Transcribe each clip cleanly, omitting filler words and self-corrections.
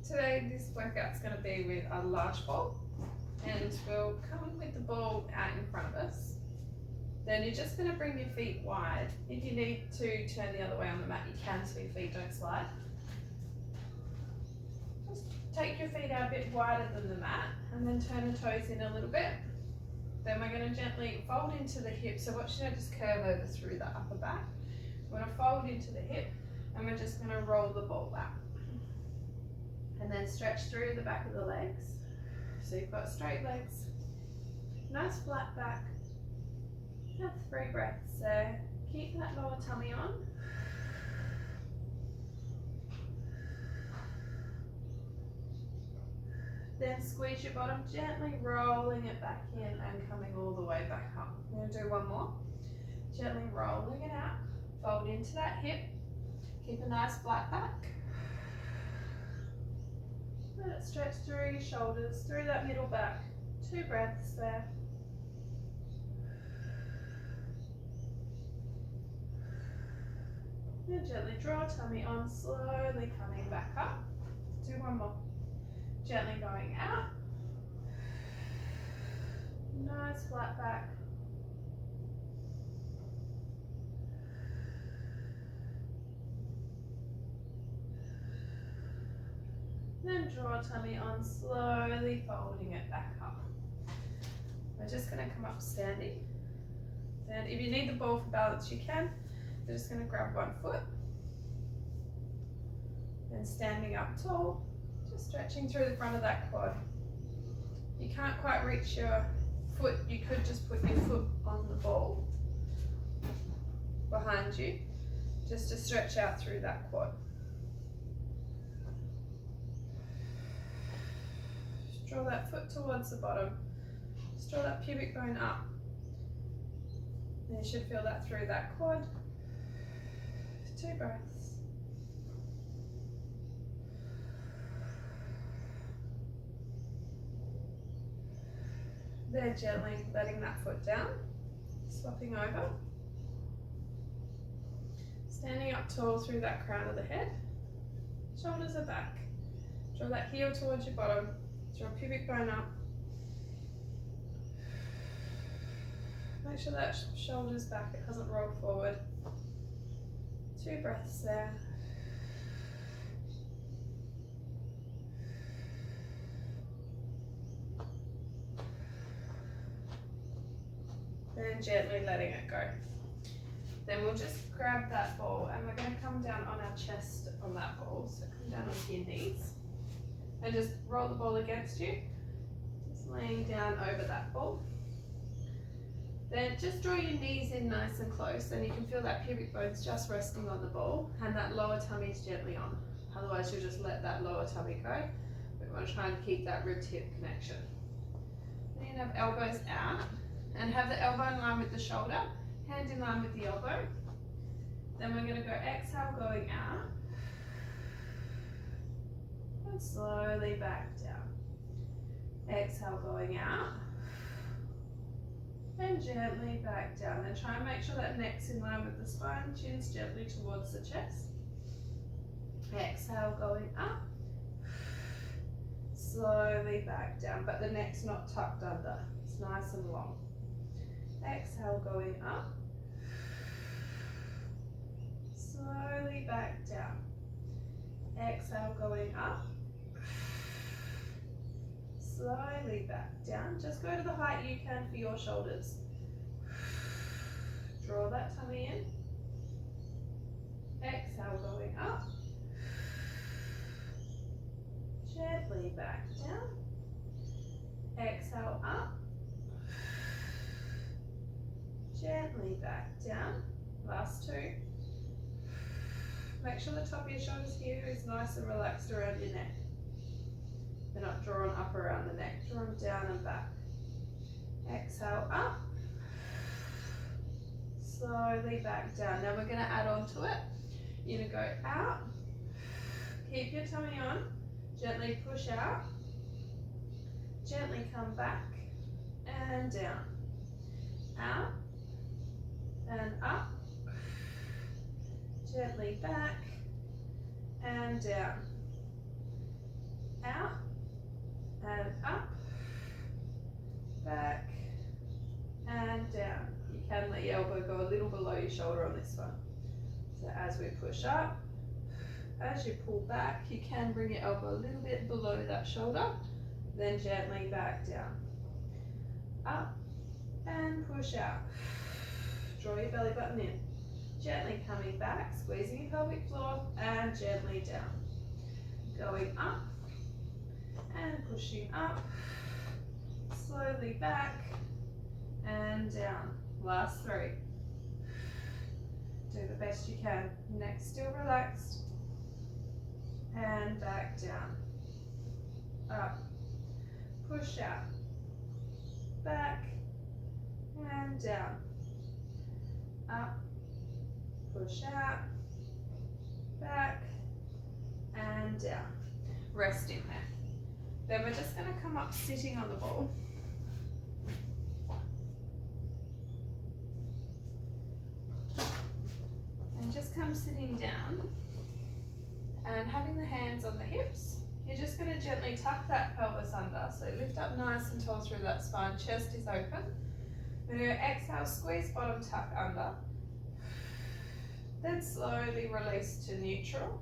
Today this workout's going to be with a large ball, and we'll come in with the ball out in front of us. Then you're just going to bring your feet wide. If you need to turn the other way on the mat, you can, so your feet don't slide. Just take your feet out a bit wider than the mat and then turn the toes in a little bit. Then we're going to gently fold into the hip. So watch that just curve over through the upper back. We're going to fold into the hip and we're just going to roll the ball back. And then stretch through the back of the legs. So you've got straight legs, nice flat back. Have 3 breaths there. Keep that lower tummy on. Then squeeze your bottom, gently rolling it back in and coming all the way back up. I'm going to do one more. Gently rolling it out. Fold into that hip. Keep a nice flat back. Let it stretch through your shoulders, through that middle back. 2 breaths there. And gently draw tummy on, slowly coming back up. Do one more. Gently going out. Nice flat back. Then draw tummy on, slowly folding it back up. We're just going to come up standing. Then if you need the ball for balance, you can. We're just going to grab one foot. Then standing up tall, just stretching through the front of that quad. You can't quite reach your foot, you could just put your foot on the ball behind you, just to stretch out through that quad. Draw that foot towards the bottom. Just draw that pubic bone up. And you should feel that through that quad. 2 breaths. There, gently letting that foot down. Swapping over. Standing up tall through that crown of the head. Shoulders are back. Draw that heel towards your bottom. Draw pubic bone up. Make sure that shoulder's back, it doesn't roll forward. 2 breaths there. Then gently letting it go. Then we'll just grab that ball and we're going to come down on our chest on that ball. So come down onto your knees. And just roll the ball against you, just laying down over that ball. Then just draw your knees in nice and close, and you can feel that pubic bone's just resting on the ball and that lower tummy's gently on. Otherwise you'll just let that lower tummy go. We want to try and keep that rib hip connection. Then you have elbows out and have the elbow in line with the shoulder, hand in line with the elbow. Then we're going to go exhale going out. And slowly back down. Exhale going out. And gently back down. And try and make sure that neck's in line with the spine, chin's gently towards the chest. Exhale going up. Slowly back down, but the neck's not tucked under. It's nice and long. Exhale going up. Slowly back down. Exhale going up. Slowly back down. Just go to the height you can for your shoulders. Draw that tummy in. Exhale going up. Gently back down. Exhale up. Gently back down. Last 2. Make sure the top of your shoulders here is nice and relaxed around your neck. They're not drawn up around the neck, draw them down and back. Exhale up. Slowly back down. Now we're going to add on to it. You're going to go out. Keep your tummy on. Gently push out. Gently come back and down. Out and up. Gently back and down. out, and up, back, and down. You can let your elbow go a little below your shoulder on this one. So as we push up, as you pull back, you can bring your elbow a little bit below that shoulder, then gently back down. Up, and push out. Draw your belly button in. Gently coming back, squeezing your pelvic floor, and gently down. Going up, and pushing up, slowly back, and down. Last 3. Do the best you can. Neck still relaxed, and back down. Up, push out, back, and down. Up, push out, back, and down. Rest in there. Then we're just going to come up sitting on the ball. And just come sitting down and having the hands on the hips. You're just going to gently tuck that pelvis under. So lift up nice and tall through that spine, chest is open. Then you exhale, squeeze bottom, tuck under. Then slowly release to neutral.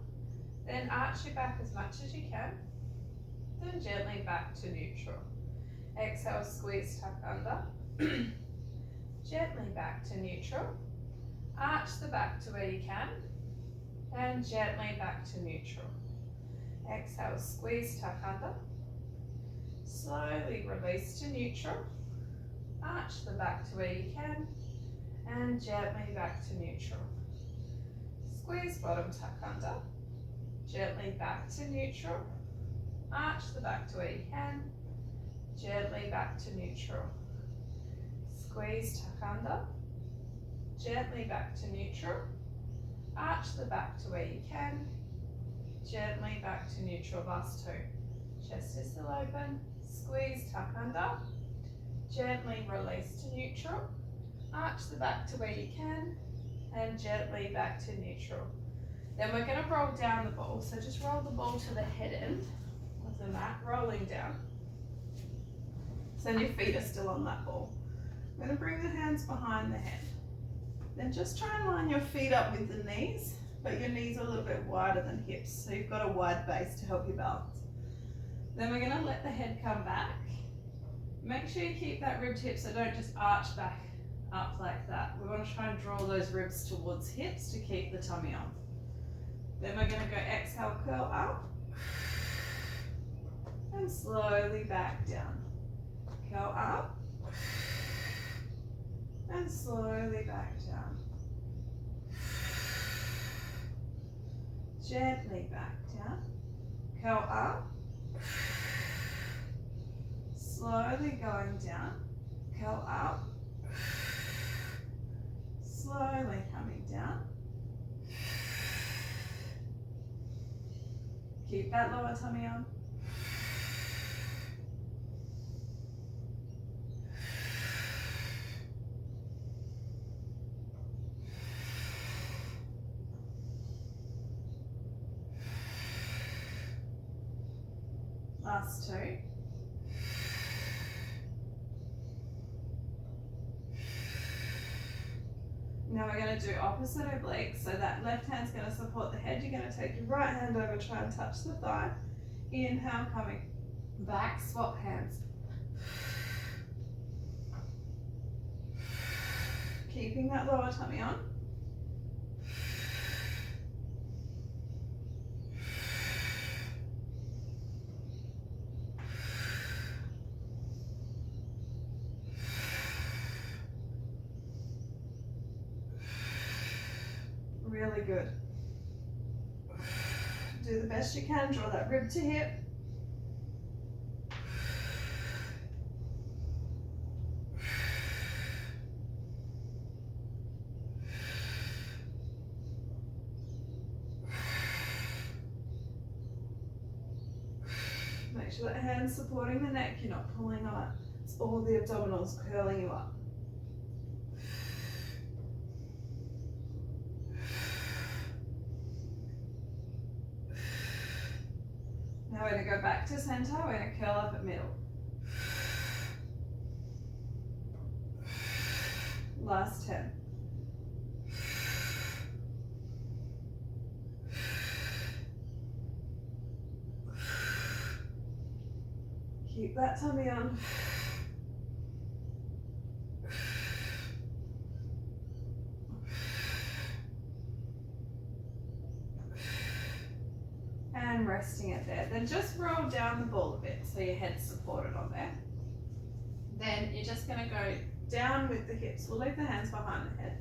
Then arch your back as much as you can. Then gently back to neutral. Exhale, squeeze, tuck under. Gently back to neutral. Arch the back to where you can. And gently back to neutral. Exhale, squeeze, tuck under. Slowly release to neutral. Arch the back to where you can. And gently back to neutral. Squeeze bottom, tuck under. Gently back to neutral. Arch the back to where you can. Gently back to neutral. Squeeze, tuck under. Gently back to neutral. Arch the back to where you can. Gently back to neutral. Last 2. Chest is still open. Squeeze, tuck under. Gently release to neutral. Arch the back to where you can. And gently back to neutral. Then we're going to roll down the ball. So just roll the ball to the head end of the mat, rolling down. So your feet are still on that ball. I'm going to bring the hands behind the head. Then just try and line your feet up with the knees, but your knees are a little bit wider than hips, so you've got a wide base to help you balance. Then we're going to let the head come back. Make sure you keep that ribbed hip, so don't just arch back up like that. We want to try and draw those ribs towards hips to keep the tummy on. Then we're going to go exhale, curl up, and slowly back down. Curl up, and slowly back down. Gently back down. Curl up, slowly going down. Curl up, slowly coming down. Keep that lower tummy on. Last 2. Now we're going to do opposite obliques. So that left hand's going to support the head. You're going to take your right hand over, try and touch the thigh. Inhale, coming back, swap hands. Keeping that lower tummy on. Really good. Do the best you can, draw that rib to hip. Make sure that hand's supporting the neck, you're not pulling on it. It's all the abdominals curling you up. Now we're going to go back to center, we're going to curl up at middle. Last 10. Keep that tummy on. And resting it there. Then just roll down the ball a bit so your head's supported on there. Then you're just going to go down with the hips. We'll leave the hands behind the head.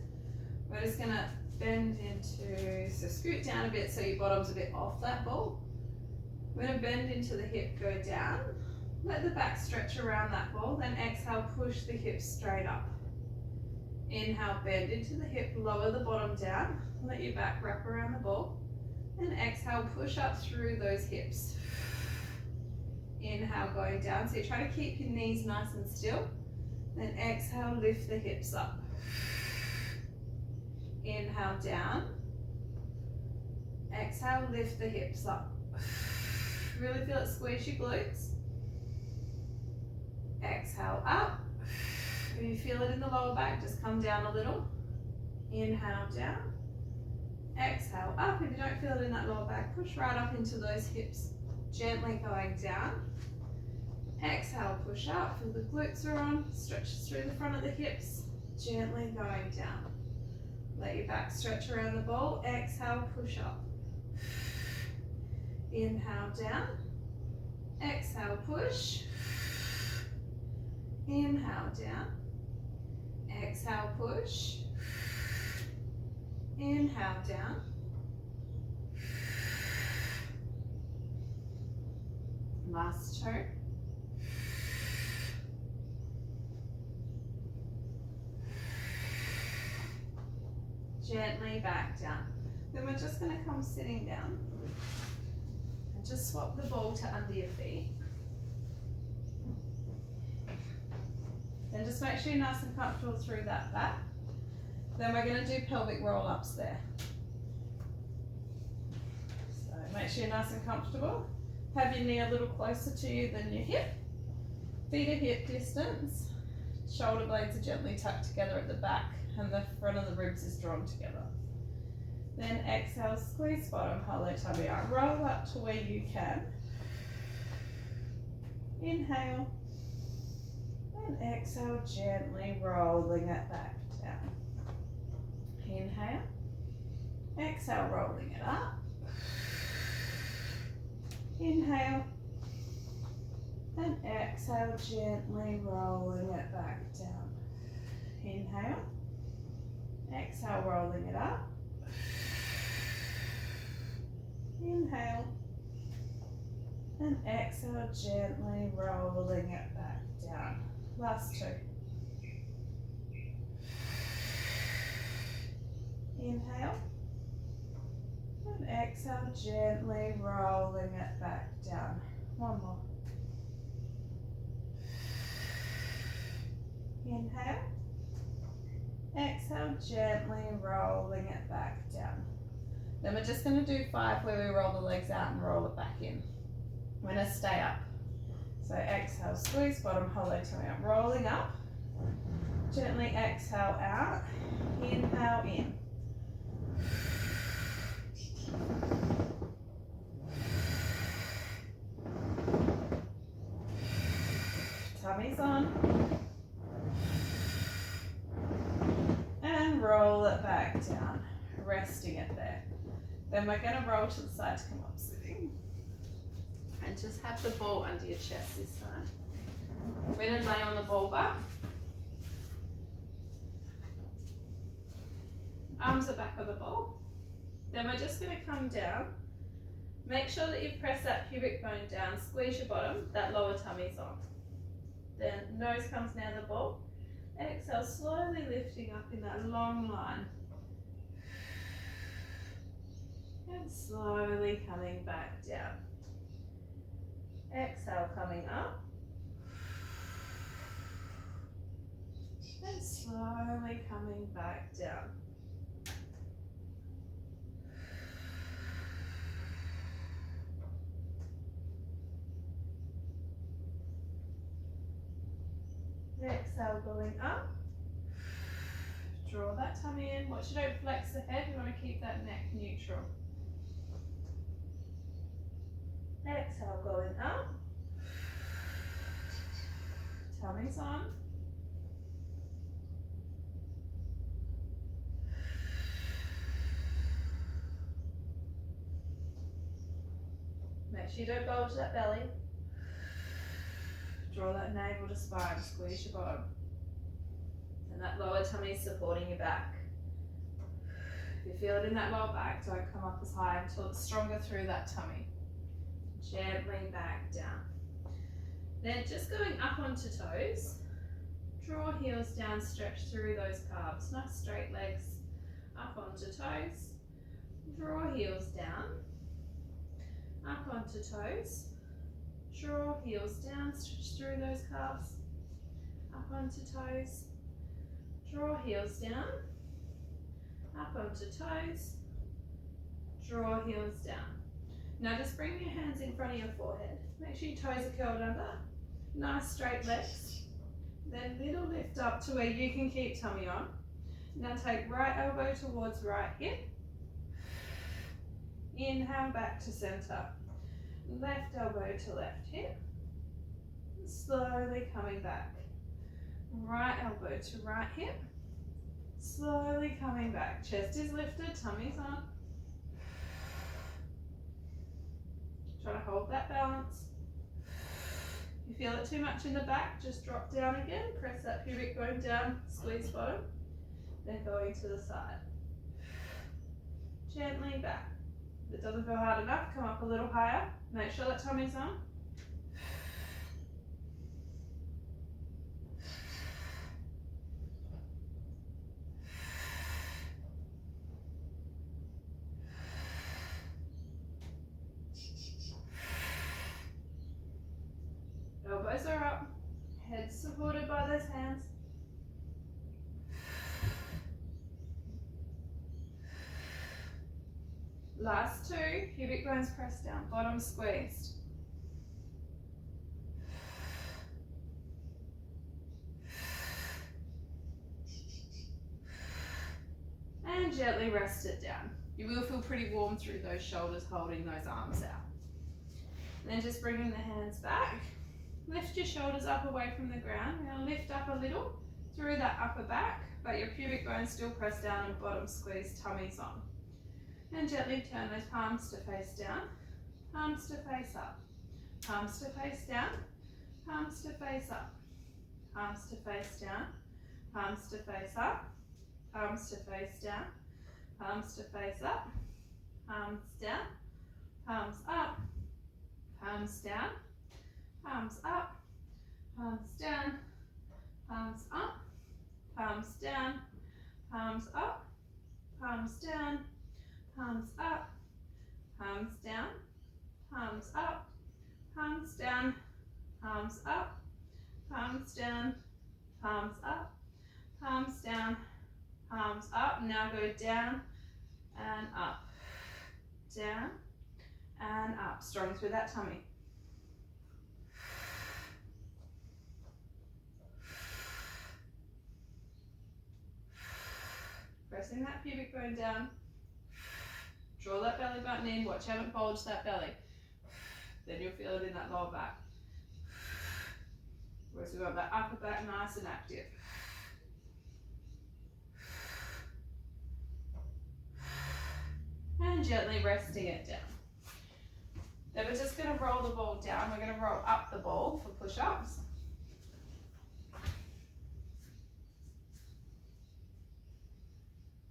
We're just going to bend into, so scoot down a bit so your bottom's a bit off that ball. We're going to bend into the hip, go down. Let the back stretch around that ball. Then exhale, push the hips straight up. Inhale, bend into the hip, lower the bottom down. Let your back wrap around the ball. And exhale, push up through those hips. Inhale, going down. So you try to keep your knees nice and still. Then exhale, lift the hips up. Inhale, down. Exhale, lift the hips up. Really feel it squeeze your glutes. Exhale, up. If you feel it in the lower back, just come down a little. Inhale, down. Exhale, up. If you don't feel it in that lower back, push right up into those hips. Gently going down. Exhale, push up. Feel the glutes are on. Stretches through the front of the hips. Gently going down. Let your back stretch around the ball. Exhale, push up. Inhale, down. Exhale, push. Inhale, down. Exhale, push. Inhale, down. Last two. Gently back down. Then we're just going to come sitting down and just swap the ball to under your feet. Then just make sure you're nice and comfortable through that back. Then we're going to do pelvic roll-ups there. So make sure you're nice and comfortable. Have your knee a little closer to you than your hip. Feet are hip distance. Shoulder blades are gently tucked together at the back and the front of the ribs is drawn together. Then exhale, squeeze bottom, hollow tummy out. Roll up to where you can. Inhale. And exhale, gently rolling it back down. Inhale. Exhale, rolling it up. Inhale. And exhale, gently rolling it back down. Inhale. Exhale, rolling it up. Inhale. And exhale, gently rolling it back down. Last two. Inhale. And exhale, gently rolling it back down. One more. Inhale. Exhale, gently rolling it back down. Then we're just going to do 5 where we roll the legs out and roll it back in. We're going to stay up. So exhale, squeeze bottom, hollow tummy up, rolling up. Gently exhale out. Inhale in. Tummy's on. And roll it back down, resting it there. Then we're going to roll to the side to come up sitting. And just have the ball under your chest this time. We're going to lay on the ball back. Arms are back of the ball. Then we're just going to come down. Make sure that you press that pubic bone down, squeeze your bottom, that lower tummy's on. Then nose comes near the ball. Exhale, slowly lifting up in that long line. And slowly coming back down. Exhale, coming up. And slowly coming back down. Exhale, going up. Draw that tummy in. Watch you don't flex the head. You want to keep that neck neutral. Exhale, going up. Tummy's on. Make sure you don't bulge that belly. Draw that navel to spine, squeeze your bottom. And that lower tummy is supporting your back. If you feel it in that lower back, don't come up as high until it's stronger through that tummy. Gently back down. Then just going up onto toes. Draw heels down, stretch through those calves. Nice straight legs. Up onto toes. Draw heels down. Up onto toes. Draw heels down, stretch through those calves. Up onto toes. Draw heels down. Up onto toes. Draw heels down. Now just bring your hands in front of your forehead. Make sure your toes are curled under. Nice straight legs. Then little lift up to where you can keep tummy on. Now take right elbow towards right hip. Inhale back to center. Left elbow to left hip. Slowly coming back. Right elbow to right hip. Slowly coming back. Chest is lifted, tummy's on. Try to hold that balance. If you feel it too much in the back, just drop down again. Press that pubic bone down, squeeze bottom. Then going to the side. Gently back. If it doesn't feel hard enough, come up a little higher. Make sure that tummy's on. Elbows are up, head supported by those hands. Last two, pubic bones pressed down, bottom squeezed. And gently rest it down. You will feel pretty warm through those shoulders, holding those arms out. And then just bringing the hands back. Lift your shoulders up away from the ground. Now lift up a little through that upper back, but your pubic bones still pressed down and bottom squeeze, tummy's on. And gently turn those palms to face down, palms to face up, palms to face down, palms to face up, palms to face down, palms to face up, palms to face down, palms to face up, palms down, palms up, palms down, palms up, palms down, palms up, palms down, palms up, palms down, palms up, palms down, palms up, palms down, palms up, palms down, palms up, palms down, palms up. Now go down and up, down and up. Strong through that tummy. Pressing that pubic bone down. Draw that belly button in. Watch how it bulge that belly. Then you'll feel it in that lower back. Whereas we want that upper back nice and active. And gently resting it down. Then we're just going to roll the ball down. We're going to roll up the ball for push-ups.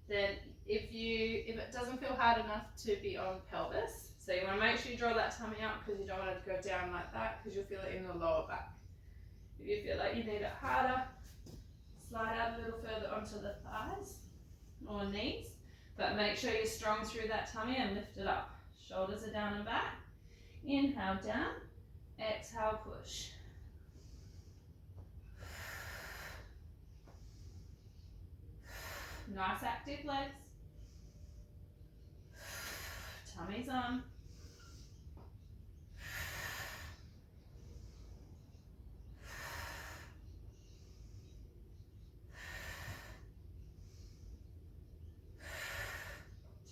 Then if it doesn't feel hard enough to be on pelvis, so you want to make sure you draw that tummy out because you don't want it to go down like that because you'll feel it in the lower back. If you feel like you need it harder, slide out a little further onto the thighs or knees, but make sure you're strong through that tummy and lift it up. Shoulders are down and back. Inhale down, exhale push. Nice active legs. Tummy's on.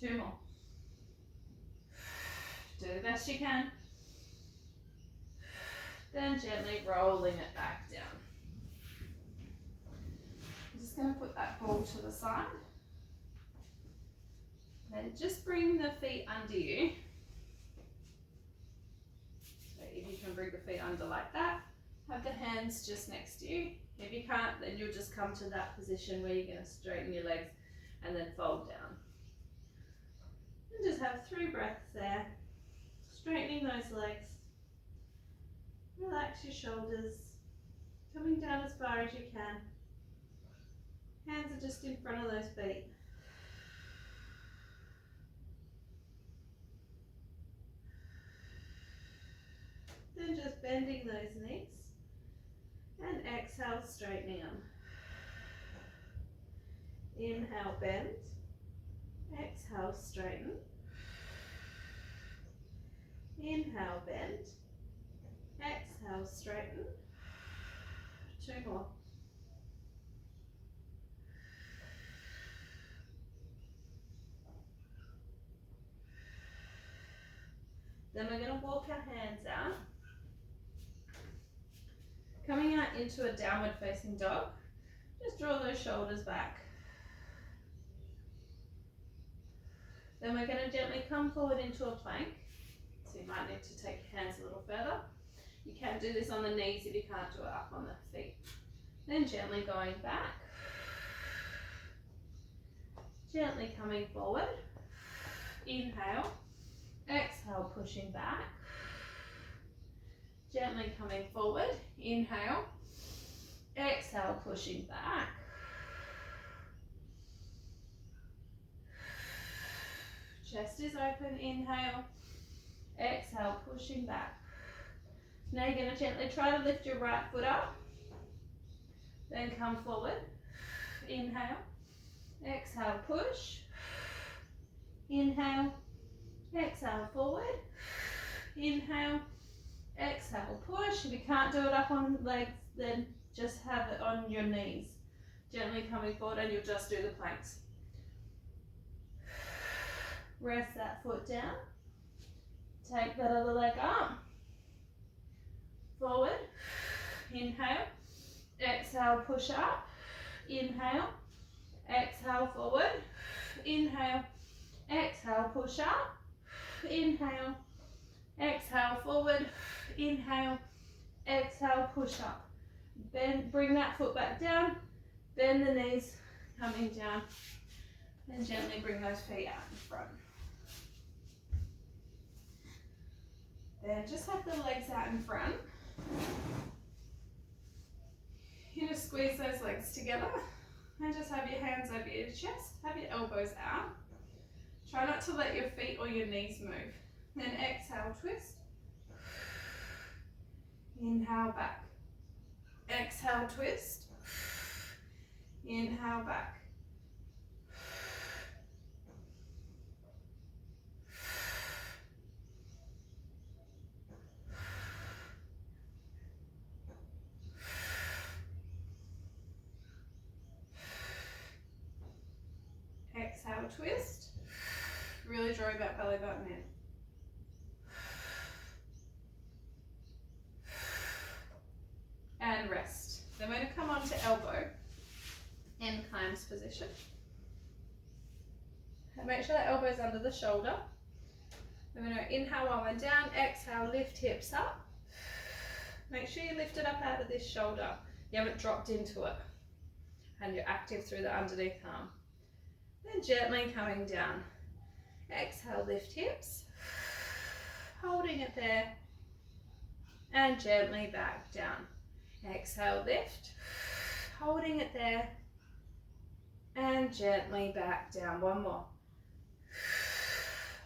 2 more. Do the best you can. Then gently rolling it back down. I'm just going to put that ball to the side. Then just bring the feet under you. So if you can bring the feet under like that, have the hands just next to you. If you can't, then you'll just come to that position where you're going to straighten your legs and then fold down. And just have 3 breaths there. Straightening those legs. Relax your shoulders. Coming down as far as you can. Hands are just in front of those feet. Then just bending those knees. And exhale, straightening them. Inhale, bend. Exhale, straighten. Inhale, bend. Exhale, straighten. 2 more. Then we're going to walk our hands out. Coming out into a downward facing dog. Just draw those shoulders back. Then we're going to gently come forward into a plank. So you might need to take your hands a little further. You can do this on the knees if you can't do it up on the feet. Then gently going back. Gently coming forward. Inhale. Exhale, pushing back. Gently coming forward. Inhale. Exhale, pushing back. Chest is open. Inhale. Exhale, pushing back. Now you're going to gently try to lift your right foot up. Then come forward. Inhale. Exhale, push. Inhale. Exhale, forward. Inhale. Exhale, push. If you can't do it up on legs, then just have it on your knees. Gently coming forward, and you'll just do the planks. Rest that foot down. Take that other leg up. Forward. Inhale. Exhale, push up. Inhale. Exhale, forward. Inhale. Exhale, push up. Inhale. Exhale, forward. Inhale. Exhale, push up. Then bring that foot back down. Bend the knees, coming down. And gently bring those feet out in front. Then just have the legs out in front. You just squeeze those legs together and just have your hands over your chest, have your elbows out. Try not to let your feet or your knees move. Then exhale, twist. Inhale, back. Exhale, twist. Inhale, back. Exhale, twist. Really draw that belly button in. And rest. Then we're going to come on to elbow in Climbs position. And make sure that elbow's under the shoulder. Then we're going to inhale while we're down, exhale, lift hips up. Make sure you lift it up out of this shoulder. You haven't dropped into it. And you're active through the underneath arm. Then gently coming down. Exhale, lift hips. Holding it there. And gently back down. Exhale, lift. Holding it there. And gently back down. One more.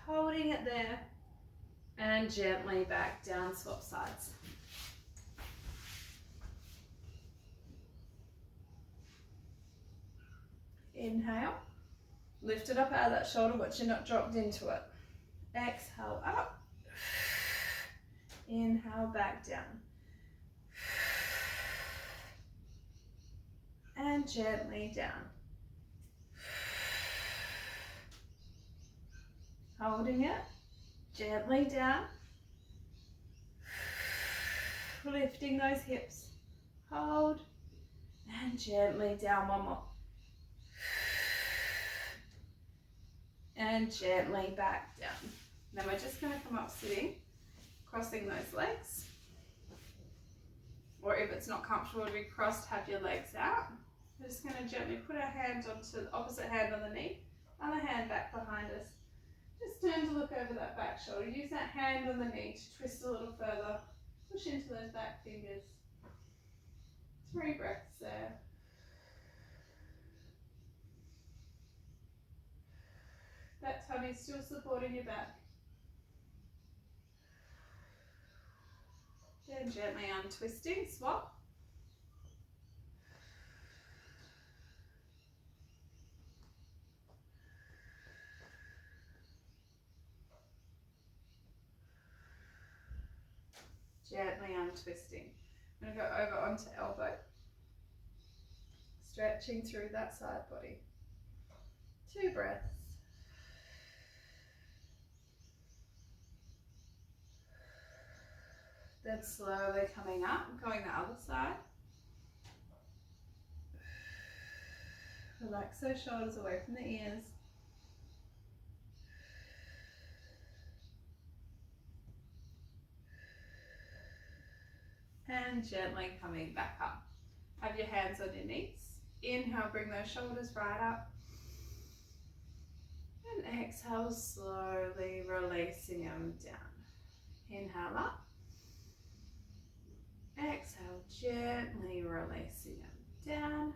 Holding it there. And gently back down. Swap sides. Inhale. Lift it up out of that shoulder, watch you're not dropped into it. Exhale, up. Inhale, back down. And gently down. Holding it gently down, lifting those hips. Hold and gently down. One more. And gently back down. Then we're just going to come up sitting, crossing those legs. Or if it's not comfortable to be crossed, have your legs out. We're just going to gently put our hands onto the opposite hand on the knee, other hand back behind us. Just turn to look over that back shoulder. Use that hand on the knee to twist a little further. Push into those back fingers. 3 breaths there. That tummy's still supporting your back. Then gently untwisting, swap. Gently untwisting. I'm going to go over onto elbow. Stretching through that side body. 2 breaths. Then slowly coming up, going the other side. Relax those shoulders away from the ears. And gently coming back up. Have your hands on your knees. Inhale, bring those shoulders right up. And exhale, slowly releasing them down. Inhale up. Exhale, gently releasing them down.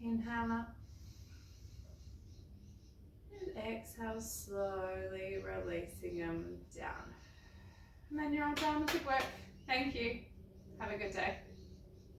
Inhale up. And exhale, slowly releasing them down. And then you're all done with your work. Thank you. Have a good day.